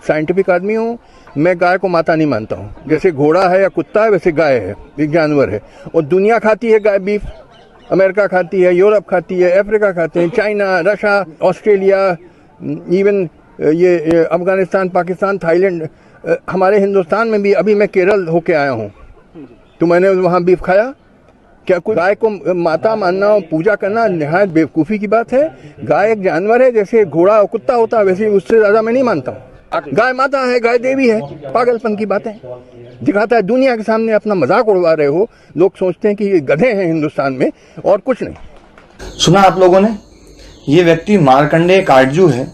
Scientific आदमी हूँ, मैं गाय को माता नहीं मानता हूँ। जैसे घोड़ा है या कुत्ता है वैसे गाय है, एक जानवर है। और दुनिया खाती है गाय बीफ, अमेरिका खाती है, यूरोप खाती है, अफ्रीका खाते हैं, चाइना, रशिया, ऑस्ट्रेलिया, इवन ये अफगानिस्तान, पाकिस्तान, थाईलैंड, हमारे हिंदुस्तान में भी। अभी मैं केरल होके आया हूँ तो मैंने वहाँ बीफ खाया। क्या कोई गाय को माता मानना और पूजा करना निहायत बेवकूफ़ी की बात है। गाय एक जानवर है, जैसे घोड़ा और कुत्ता होता है वैसे, उससे ज़्यादा मैं नहीं मानता हूँ। गाय माता है, गाय देवी है, पागलपन की बातें दिखाता है। दुनिया के सामने अपना मजाक उड़वा रहे हो। लोग सोचते हैं कि ये गधे हैं हिंदुस्तान में और कुछ नहीं। सुना आप लोगों ने, ये व्यक्ति मार्कंडेय काटजू है,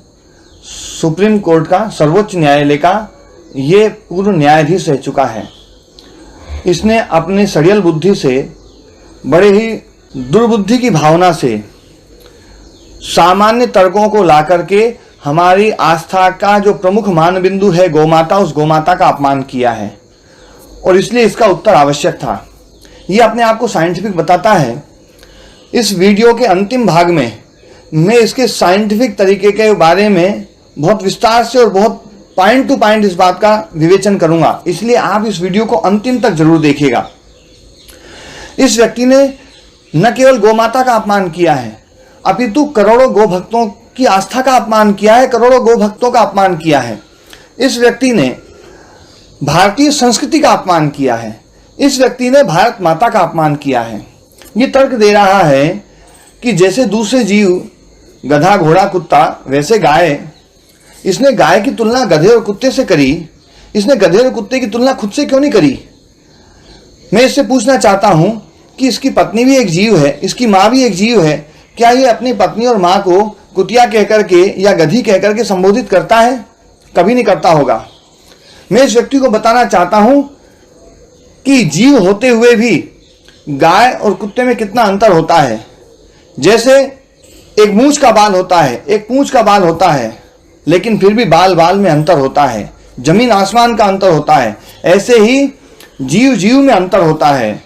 सुप्रीम कोर्ट का, सर्वोच्च न्यायालय का ये पूर्व न्यायाधीश रह चुका है। इसने अपनी सड़ियल बुद्धि से, बड़े ही दुर्बुद्धि की भावना से, सामान्य तर्कों को ला करके हमारी आस्था का जो प्रमुख मानबिंदु है गौमाता, उस गौमाता का अपमान किया है और इसलिए इसका उत्तर आवश्यक था। ये अपने आप को साइंटिफिक बताता है। इस वीडियो के अंतिम भाग में मैं इसके साइंटिफिक तरीके के बारे में बहुत विस्तार से और बहुत पॉइंट टू पॉइंट इस बात का विवेचन करूंगा, इसलिए आप इस वीडियो को अंतिम तक जरूर देखिएगा। इस व्यक्ति ने न केवल गौमाता का अपमान किया है, अपितु करोड़ों गौ भक्तों की आस्था का अपमान किया है, करोड़ों गौ भक्तों का अपमान किया है। इस व्यक्ति ने भारतीय संस्कृति का अपमान किया है। इस व्यक्ति ने भारत माता का अपमान किया है। ये तर्क दे रहा है कि जैसे दूसरे जीव, गधा, घोड़ा, कुत्ता, वैसे गाय, इसने गाय की तुलना गधे और कुत्ते से करी, इसने गधे और कुत्ते की तुलना खुद से क्यों नहीं करी? मैं इससे पूछना चाहता हूं कि इसकी पत्नी भी एक जीव है, इसकी माँ भी एक जीव है। क्या ये अपनी पत्नी और माँ को कुतिया कहकर के या गधी कहकर के संबोधित करता है? कभी नहीं करता होगा। मैं इस व्यक्ति को बताना चाहता हूं कि जीव होते हुए भी गाय और कुत्ते में कितना अंतर होता है। जैसे एक मूंछ का बाल होता है, एक पूंछ का बाल होता है, लेकिन फिर भी बाल बाल में अंतर होता है, जमीन आसमान का अंतर होता है। ऐसे ही जीव जीव में अंतर होता है।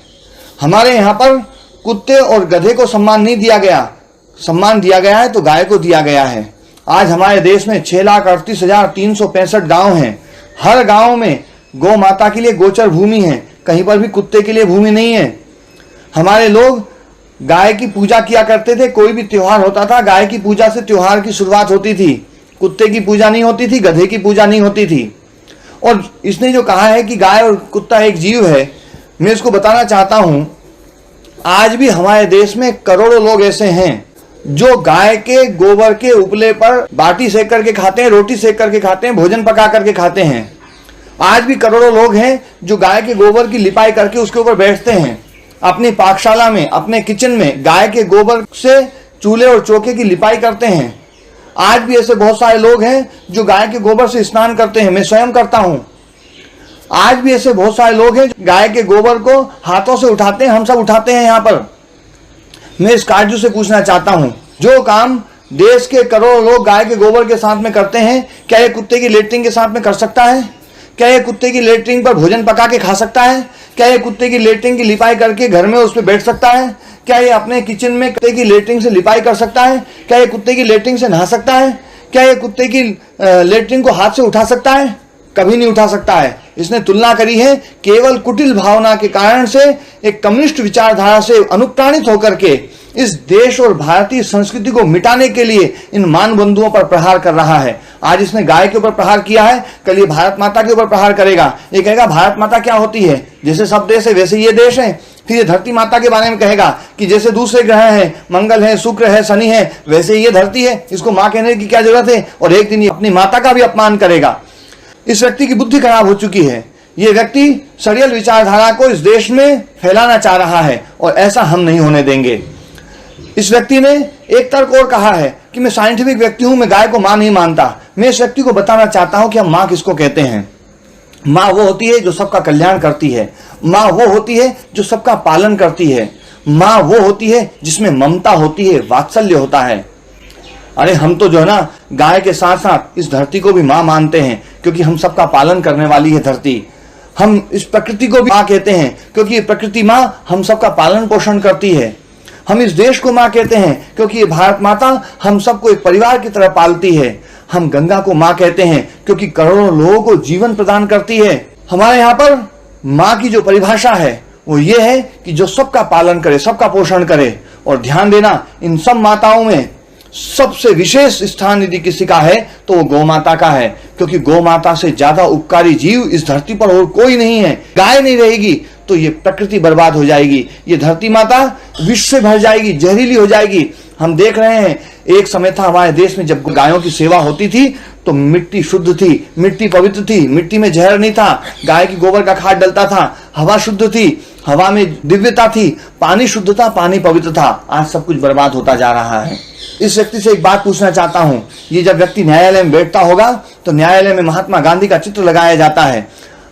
हमारे यहाँ पर कुत्ते और गधे को सम्मान नहीं दिया गया, सम्मान दिया गया है तो गाय को दिया गया है। आज हमारे देश में 6,38,365 गांव हैं। हर गांव में गौ माता के लिए गोचर भूमि है, कहीं पर भी कुत्ते के लिए भूमि नहीं है। हमारे लोग गाय की पूजा किया करते थे। कोई भी त्योहार होता था, गाय की पूजा से त्योहार की शुरुआत होती थी। कुत्ते की पूजा नहीं होती थी, गधे की पूजा नहीं होती थी। और इसने जो कहा है कि गाय और कुत्ता एक जीव है, मैं इसको बताना चाहता हूं, आज भी हमारे देश में करोड़ों लोग ऐसे हैं जो गाय के गोबर के उपले पर बाटी सेक करके खाते हैं, रोटी सेक करके खाते हैं, भोजन पका करके खाते हैं। आज भी करोड़ों लोग हैं जो गाय के गोबर की लिपाई करके उसके ऊपर बैठते हैं। अपनी पाकशाला में, अपने किचन में गाय के गोबर से चूल्हे और चौके की लिपाई करते हैं। आज भी ऐसे बहुत सारे लोग हैं जो गाय के गोबर से स्नान करते हैं। मैं स्वयं करता हूं। आज भी ऐसे बहुत सारे लोग हैं गाय के गोबर को हाथों से उठाते हैं, हम सब उठाते हैं यहाँ पर। मैं इस काटजू से पूछना चाहता हूं, जो काम देश के करोड़ों लोग गाय के गोबर के साथ में करते हैं, क्या ये कुत्ते की लेटरिन के साथ में कर सकता है? क्या ये कुत्ते की लेटरिन पर भोजन पका के खा सकता है? क्या ये कुत्ते की लेटरिन की लिपाई करके घर में उस पर बैठ सकता है? क्या ये अपने किचन में कुत्ते की लेटरिन से लिपाई कर सकता है? क्या ये कुत्ते की लेटरिन से नहा सकता है? क्या ये कुत्ते की लेटरिन को हाथ से उठा सकता है? कभी नहीं उठा सकता है। इसने तुलना करी है केवल कुटिल भावना के कारण से, एक कम्युनिस्ट विचारधारा से अनुप्राणित होकर के इस देश और भारतीय संस्कृति को मिटाने के लिए इन मानबंधुओं पर प्रहार कर रहा है। आज इसने गाय के ऊपर प्रहार किया है, कल ये भारत माता के ऊपर प्रहार करेगा। ये कहेगा भारत माता क्या होती है, जैसे सब देश है वैसे ये देश है। फिर ये धरती माता के बारे में कहेगा कि जैसे दूसरे ग्रह हैं, मंगल है, शुक्र है, शनि है, वैसे ये धरती है, इसको माँ कहने की क्या जरूरत है। और एक दिन ये अपनी माता का भी अपमान करेगा। इस व्यक्ति की बुद्धि खराब हो चुकी है। ये व्यक्ति सड़ियल विचारधारा को इस देश में फैलाना चाह रहा है और ऐसा हम नहीं होने देंगे। इस व्यक्ति ने एक तर्क और कहा है कि मैं साइंटिफिक व्यक्ति हूं, मैं गाय को मां नहीं मानता। मैं इस व्यक्ति को बताना चाहता हूं कि हम मां किसको कहते हैं। मां वो होती है जो सबका कल्याण करती है। मां वो होती है जो सबका पालन करती है। मां वो होती है जिसमें ममता होती है, वात्सल्य होता है। अरे हम तो जो है ना, गाय के साथ साथ इस धरती को भी मां मानते हैं, क्योंकि हम सबका पालन करने वाली है धरती। हम इस प्रकृति को भी मां कहते हैं, क्योंकि ये प्रकृति मां हम सबका पालन पोषण करती है। हम इस देश को मां कहते हैं, क्योंकि ये भारत माता हम सबको एक परिवार की तरह पालती है। हम गंगा को मां कहते हैं क्योंकि करोड़ों लोगों को जीवन प्रदान करती है। हमारे यहाँ पर मां की जो परिभाषा है वो ये है कि जो सबका पालन करे, सबका पोषण करे। और ध्यान देना, इन सब माताओं में सबसे विशेष स्थान यदि किसी का है तो वो गौ माता का है, क्योंकि गौ माता से ज्यादा उपकारी जीव इस धरती पर और कोई नहीं है। गाय नहीं रहेगी तो ये प्रकृति बर्बाद हो जाएगी, ये धरती माता विष से भर जाएगी, जहरीली हो जाएगी। हम देख रहे हैं, एक समय था हमारे देश में जब गायों की सेवा होती थी तो मिट्टी शुद्ध थी, मिट्टी पवित्र थी, मिट्टी में जहर नहीं था, गाय की गोबर का खाद डलता था, हवा शुद्ध थी, हवा में दिव्यता थी, पानी शुद्ध था, पानी पवित्र था। आज सब कुछ बर्बाद होता जा रहा है। इस व्यक्ति से एक बात पूछना चाहता हूं, ये जब व्यक्ति न्यायालय में बैठता होगा तो न्यायालय में महात्मा गांधी का चित्र लगाया जाता है।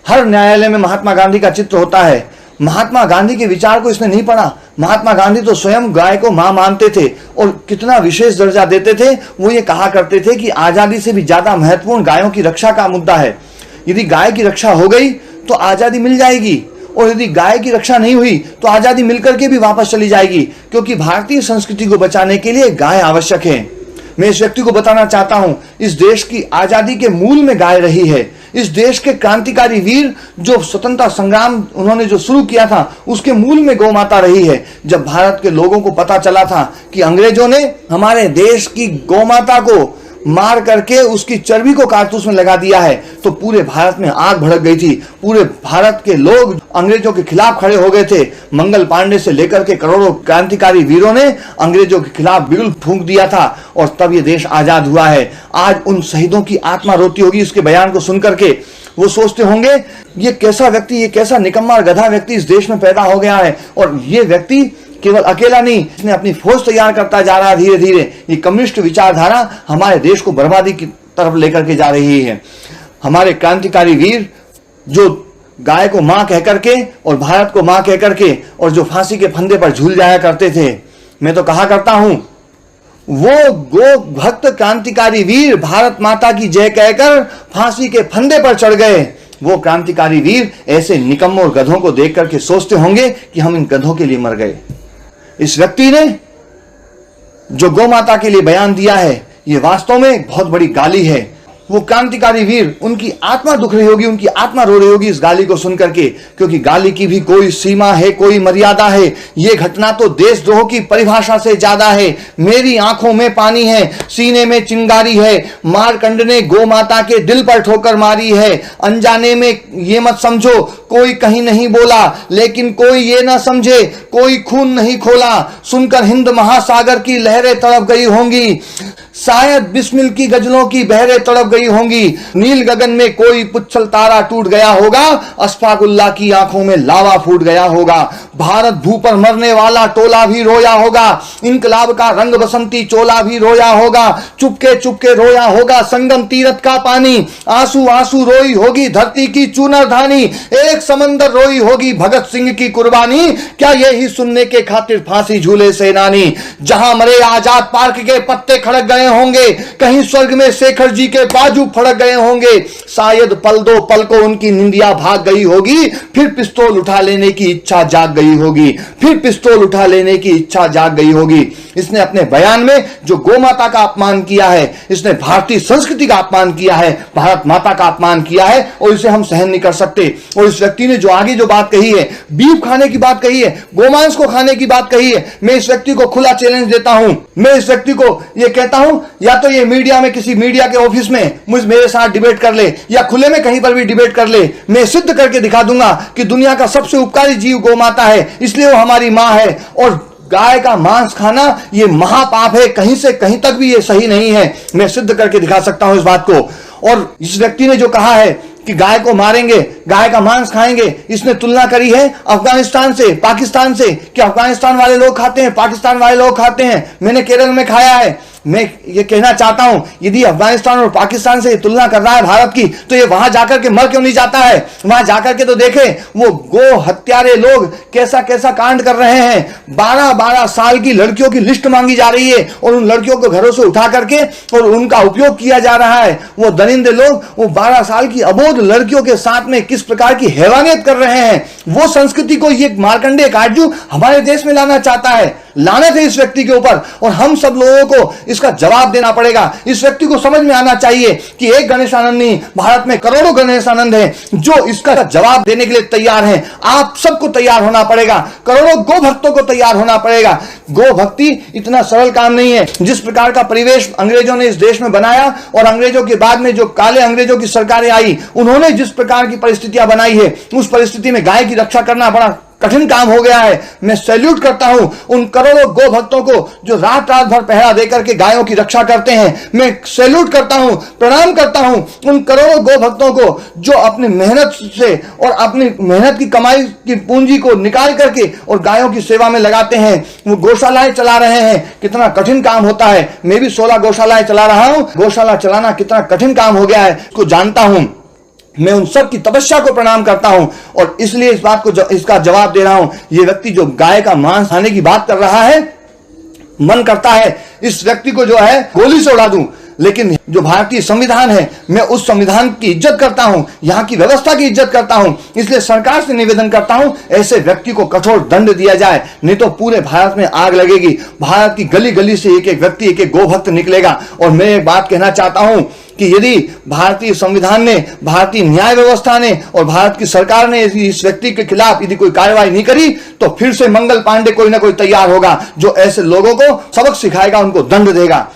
हर न्यायालय में महात्मा गांधी का चित्र होता है। महात्मा गांधी के विचार को इसने नहीं पढ़ा। महात्मा गांधी तो स्वयं गाय को मां मानते थे और कितना विशेष दर्जा देते थे। वो ये कहा करते थे कि आजादी से भी ज्यादा महत्वपूर्ण गायों की रक्षा का मुद्दा है। यदि गाय की रक्षा हो गई तो आजादी मिल जाएगी, और यदि गाय की रक्षा नहीं हुई तो आजादी मिलकर के भी वापस चली जाएगी, क्योंकि भारतीय संस्कृति को बचाने के लिए गाय आवश्यक है। मैं इस व्यक्ति को बताना चाहता हूं, इस देश की आजादी के मूल में गाय रही है। इस देश के क्रांतिकारी वीर जो स्वतंत्रता संग्राम उन्होंने जो शुरू किया था उसके मूल में गौ माता रही है। जब भारत के लोगों को पता चला था कि अंग्रेजों ने हमारे देश की गौ माता को मार करके उसकी चर्बी को कारतूस में लगा दिया है तो पूरे भारत में आग भड़क गई थी। पूरे भारत के लोग अंग्रेजों के खिलाफ खड़े हो गए थे। मंगल पांडे से लेकर के करोड़ों क्रांतिकारी वीरों ने अंग्रेजों के खिलाफ बिगुल फूंक दिया था और तब ये देश आजाद हुआ है। आज उन शहीदों की आत्मा रोती होगी इसके बयान को सुनकर के। वो सोचते होंगे ये कैसा व्यक्ति, ये कैसा निकम्मा और गधा व्यक्ति इस देश में पैदा हो गया है। और ये व्यक्ति केवल अकेला नहीं, इसने अपनी फौज तैयार करता जा रहा है धीरे धीरे। ये कम्युनिस्ट विचारधारा हमारे देश को बर्बादी की तरफ लेकर के जा रही है। हमारे क्रांतिकारी वीर जो गाय को मां कह करके और भारत को मां कह करके और जो फांसी के फंदे पर झूल जाया करते थे, मैं तो कहा करता हूं वो गो भक्त क्रांतिकारी वीर भारत माता की जय कहकर फांसी के फंदे पर चढ़ गए। वो क्रांतिकारी वीर ऐसे निकम्मों और गधों को देख करके सोचते होंगे कि हम इन गधों के लिए मर गए। इस व्यक्ति ने जो गौ माता के लिए बयान दिया है ये वास्तव में एक बहुत बड़ी गाली है। वो क्रांतिकारी वीर, उनकी आत्मा दुख रही होगी, उनकी आत्मा रो रही होगी इस गाली को सुनकर के, क्योंकि गाली की भी कोई सीमा है, कोई मर्यादा है। ये घटना तो देशद्रोह की परिभाषा से ज्यादा है। मेरी आंखों में पानी है, सीने में चिंगारी है। मारकंड ने गौ माता के दिल पर ठोकर मारी है। अनजाने में ये मत समझो कोई कहीं नहीं बोला, लेकिन कोई ये ना समझे कोई खून नहीं खोला। सुनकर हिंद महासागर की लहरें तड़प गई होंगी, शायद बिस्मिल की गजलों की बहरें तड़प गई होंगी। नील गगन में कोई पुच्छल तारा टूट गया होगा, अशफाकुल्लाह की आंखों में लावा फूट गया होगा। भारत भू पर मरने वाला टोला भी रोया होगा, इनकलाब का रंग बसंती चोला भी रोया होगा। चुपके चुपके रोया होगा संगम तीरथ का पानी, आंसू आंसू रोई होगी धरती की चूनर धानी। एक समंदर रोई होगी भगत सिंह की कुर्बानी, क्या यही सुनने के खातिर फांसी झूले सेनानी। जहां मरे आजाद पार्क के पत्ते खड़क गए होंगे, कहीं स्वर्ग में शेखर जी के बाजू फड़क गए होंगे। शायद पल दो पल को उनकी निंदिया भाग गई होगी, फिर पिस्तौल उठा लेने की इच्छा जाग गई होगी, फिर पिस्तौल उठा लेने की इच्छा जाग गई होगी। इसने अपने बयान में जो गौ माता का अपमान किया है, इसने भारतीय संस्कृति का अपमान किया है, भारत माता का अपमान किया है, और इसे हम सहन नहीं कर सकते। और इस व्यक्ति ने जो आगे जो बात कही है, बीफ खाने की बात कही है, गोमांस को खाने की बात कही है, मैं इस व्यक्ति को खुला चैलेंज देता हूं। मैं इस व्यक्ति को यह कहता हूं, या तो ये मीडिया में किसी मीडिया के ऑफिस में मेरे साथ डिबेट कर ले, या खुले में कहीं पर भी डिबेट कर ले। मैं सिद्ध करके दिखा दूंगा कि दुनिया का सबसे उपकारी जीव गौ माता है, इसलिए वो हमारी मां है। और गाय का मांस खाना ये महापाप है, कहीं से कहीं तक भी ये सही नहीं है। मैं सिद्ध करके दिखा सकता हूं इस बात को। और इस व्यक्ति ने जो कहा है कि गाय को मारेंगे, गाय का मांस खाएंगे, इसने तुलना करी है अफगानिस्तान से, पाकिस्तान से, कि अफगानिस्तान वाले लोग खाते हैं, पाकिस्तान वाले लोग खाते हैं। मैंने केरल में खाया है। मैं ये कहना चाहता हूं, यदि अफगानिस्तान और पाकिस्तान से तुलना कर रहा है भारत की, तो ये वहां जाकर के मर क्यों नहीं जाता है? वहां जाकर के तो देखे वो गो हत्यारे लोग कैसा कैसा कांड कर रहे हैं। 12-12 साल की लड़कियों की लिस्ट मांगी जा रही है और उन लड़कियों को घरों से उठा करके और उनका उपयोग किया जा रहा है। वो दरिंदे लोग वो 12 साल की अबोध लड़कियों के साथ में किस प्रकार की हैवानियत कर रहे हैं। वो संस्कृति को ये मार्कंडेय काटजू हमारे देश में लाना चाहता है। लानत है इस व्यक्ति के ऊपर, और हम सब लोगों को इसका जवाब देना पड़ेगा। इस व्यक्ति को समझ में आना चाहिए कि एक गणेशानंद नहीं, भारत में करोड़ों गणेशानंद हैं जो इसका जवाब देने के लिए तैयार हैं। आप सबको तैयार होना पड़ेगा, करोड़ों गो भक्तों को तैयार होना पड़ेगा। गो भक्ति इतना सरल काम नहीं है। जिस प्रकार का परिवेश अंग्रेजों ने इस देश में बनाया, और अंग्रेजों के बाद में जो काले अंग्रेजों की सरकारें आई, उन्होंने जिस प्रकार की परिस्थितियां बनाई है, उस परिस्थिति में गाय की रक्षा करना बड़ा कठिन काम हो गया है। मैं सैल्यूट करता हूं उन करोड़ों गो भक्तों को जो रात रात भर पहरा देकर के गायों की रक्षा करते हैं। मैं सैल्यूट करता हूं, प्रणाम करता हूं उन करोड़ों गो भक्तों को जो अपनी मेहनत से और अपनी मेहनत की कमाई की पूंजी को निकाल करके और गायों की सेवा में लगाते हैं। वो गौशालाएं चला रहे हैं, कितना कठिन काम होता है। मैं भी 16 गौशालाएं चला रहा हूं। गौशाला चलाना कितना कठिन काम हो गया है, इसको जानता हूं। मैं उन सब की तपस्या को प्रणाम करता हूं, और इसलिए इस बात को इसका जवाब दे रहा हूं। ये व्यक्ति जो गाय का मांस खाने की बात कर रहा है, मन करता है इस व्यक्ति को जो है गोली से उड़ा दूं, लेकिन जो भारतीय संविधान है, मैं उस संविधान की इज्जत करता हूं, यहां की व्यवस्था की इज्जत करता हूं। इसलिए सरकार से निवेदन करता हूं ऐसे व्यक्ति को कठोर दंड दिया जाए, नहीं तो पूरे भारत में आग लगेगी। भारत की गली गली से एक एक व्यक्ति, एक एक गोभक्त निकलेगा। और मैं एक बात कहना चाहता हूं कि यदि भारतीय संविधान ने, भारतीय न्याय व्यवस्था ने और भारत की सरकार ने इस व्यक्ति के खिलाफ यदि कोई कार्रवाई नहीं करी, तो फिर से मंगल पांडे कोई ना कोई तैयार होगा जो ऐसे लोगों को सबक सिखाएगा, उनको दंड देगा।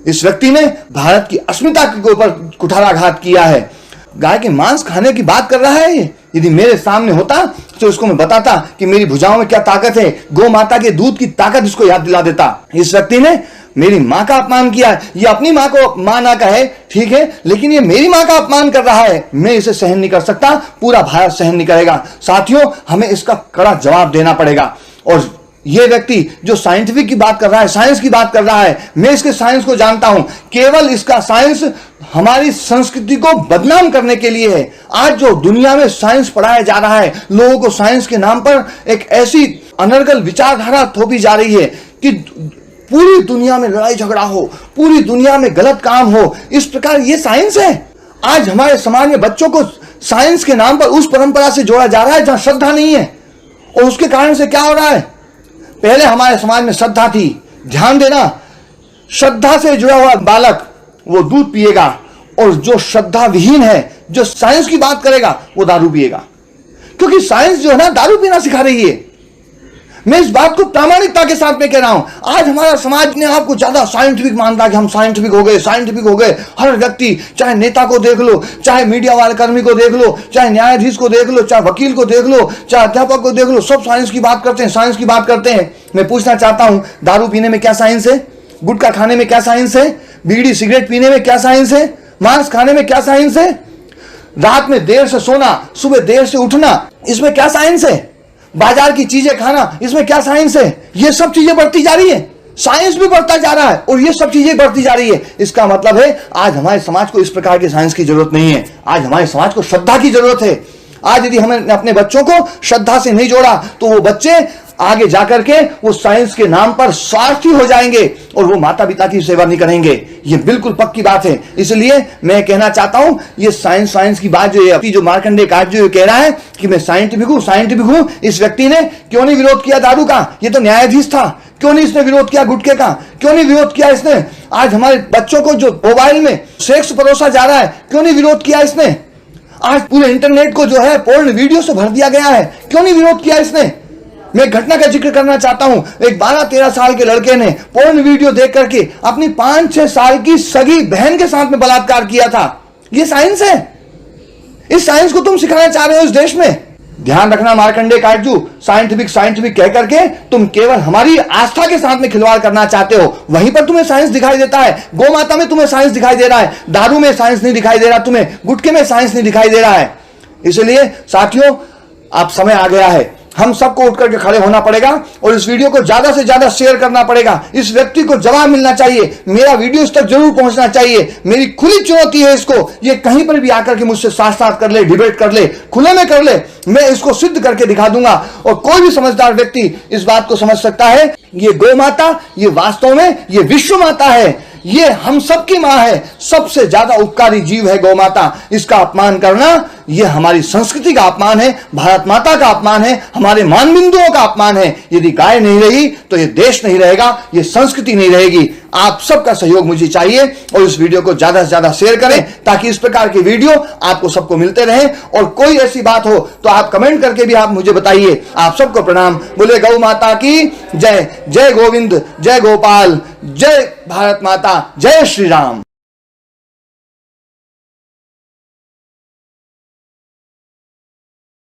इस व्यक्ति ने भारत की अस्मिता के ऊपर कुठाराघात किया है। गाय के मांस खाने की बात कर रहा है ये। यदि मेरे सामने होता तो उसको मैं बताता कि मेरी भुजाओं में क्या ताकत है, गौ माता के दूध की ताकत इसको याद दिला देता। इस व्यक्ति ने मेरी मां का अपमान किया है। ये अपनी मां को मां ना कहे, ठीक है, लेकिन ये मेरी मां का अपमान कर रहा है। मैं इसे सहन नहीं कर सकता, पूरा भारत सहन नहीं करेगा। साथियों, हमें इसका कड़ा जवाब देना पड़ेगा। और ये व्यक्ति जो साइंटिफिक की बात कर रहा है, साइंस की बात कर रहा है, मैं इसके साइंस को जानता हूं। केवल इसका साइंस हमारी संस्कृति को बदनाम करने के लिए है। आज जो दुनिया में साइंस पढ़ाया जा रहा है, लोगों को साइंस के नाम पर एक ऐसी अनर्गल विचारधारा थोपी जा रही है कि पूरी दुनिया में लड़ाई झगड़ा हो, पूरी दुनिया में गलत काम हो, इस प्रकार ये साइंस है। आज हमारे समाज में बच्चों को साइंस के नाम पर उस परंपरा से जोड़ा जा रहा है जहां श्रद्धा नहीं है। और उसके कारण से क्या हो रहा है, पहले हमारे समाज में श्रद्धा थी। ध्यान देना, श्रद्धा से जुड़ा हुआ बालक वो दूध पिएगा, और जो श्रद्धा विहीन है, जो साइंस की बात करेगा, वो दारू पिएगा। क्योंकि साइंस जो है ना, दारू पीना सिखा रही है। मैं इस बात को प्रामाणिकता के साथ में कह रहा हूं। आज हमारा समाज ने आपको ज्यादा साइंटिफिक मानता है कि हम साइंटिफिक हो गए, साइंटिफिक हो गए। हर व्यक्ति, चाहे नेता को देख लो, चाहे मीडिया वाले कर्मी को देख लो, चाहे न्यायाधीश को देख लो, चाहे वकील को देख लो, चाहे अध्यापक को देख लो, सब साइंस की बात करते हैं, साइंस की बात करते हैं। मैं पूछना चाहता हूं, दारू पीने में क्या साइंस है? गुटखा खाने में क्या साइंस है? बीड़ी सिगरेट पीने में क्या साइंस है? मांस खाने में क्या साइंस है? रात में देर से सोना, सुबह देर से उठना, इसमें क्या साइंस है? बाजार की चीजें खाना, इसमें क्या साइंस है? ये सब चीजें बढ़ती जा रही है, साइंस भी बढ़ता जा रहा है, और ये सब चीजें बढ़ती जा रही है। इसका मतलब है आज हमारे समाज को इस प्रकार के साइंस की जरूरत नहीं है। आज हमारे समाज को श्रद्धा की जरूरत है। आज यदि हमें अपने बच्चों को श्रद्धा से नहीं जोड़ा, तो वो बच्चे आगे जाकर के वो साइंस के नाम पर स्वार्थी हो जाएंगे और वो माता पिता की सेवा नहीं करेंगे। ये बिल्कुल पक्की बात है। इसलिए मैं कहना चाहता हूं, ये साइंस की बात जो मार्कंडेय काट जो कह रहा है कि मैं साइंटिफिक हूं, इस व्यक्ति ने क्यों नहीं विरोध किया दारू का? ये तो न्यायाधीश था। क्यों नहीं इसने विरोध किया गुटखे का? क्यों नहीं विरोध किया इसने? आज हमारे बच्चों को जो मोबाइल में सेक्स परोसा जा रहा है, क्यों नहीं विरोध किया इसने? आज पूरे इंटरनेट को जो है पोर्न वीडियो से भर दिया गया है, क्यों नहीं विरोध किया इसने? मैं घटना का जिक्र करना चाहता हूं। एक 12-13 साल के लड़के ने पोर्न वीडियो देख करके अपनी 5-6 साल की सगी बहन के साथ में बलात्कार किया था। यह साइंस है। इस साइंस को तुम सिखाना चाह रहे हो इस देश में। ध्यान रखना मार्कंडेय काटजू, साइंटिफिक कह करके तुम केवल हमारी आस्था के साथ में खिलवाड़ करना चाहते हो। वहीं पर तुम्हें साइंस दिखाई देता है। गौ माता में तुम्हें साइंस दिखाई दे रहा है, दारू में साइंस नहीं दिखाई दे रहा, तुम्हें गुटखे में साइंस नहीं दिखाई दे रहा है। इसलिए साथियों, अब समय आ गया है, हम सबको उठ करके खड़े होना पड़ेगा और इस वीडियो को ज्यादा से ज्यादा शेयर करना पड़ेगा। इस व्यक्ति को जवाब मिलना चाहिए। मेरा वीडियो इस तक जरूर पहुंचना चाहिए। मेरी खुली चुनौती है इसको। ये कहीं पर भी आकर के मुझसे साथ कर ले, डिबेट कर ले, खुले में कर ले, मैं इसको सिद्ध करके दिखा दूंगा। और कोई भी समझदार व्यक्ति इस बात को समझ सकता है, ये गौ माता, ये वास्तव में ये विश्व माता है, ये हम सबकी मां है। सबसे ज्यादा उपकारी जीव है गौ माता। इसका अपमान करना ये हमारी संस्कृति का अपमान है, भारत माता का अपमान है, हमारे मान बिंदुओं का अपमान है। यदि गाय नहीं रही तो ये देश नहीं रहेगा, ये संस्कृति नहीं रहेगी। आप सबका सहयोग मुझे चाहिए और इस वीडियो को ज्यादा से ज्यादा शेयर करें ताकि इस प्रकार के वीडियो आपको सबको मिलते रहें। और कोई ऐसी बात हो तो आप कमेंट करके भी आप मुझे बताइए। आप सबको प्रणाम। बोले गौ माता की जय। जय गोविंद, जय गोपाल, जय भारत माता, जय श्री राम।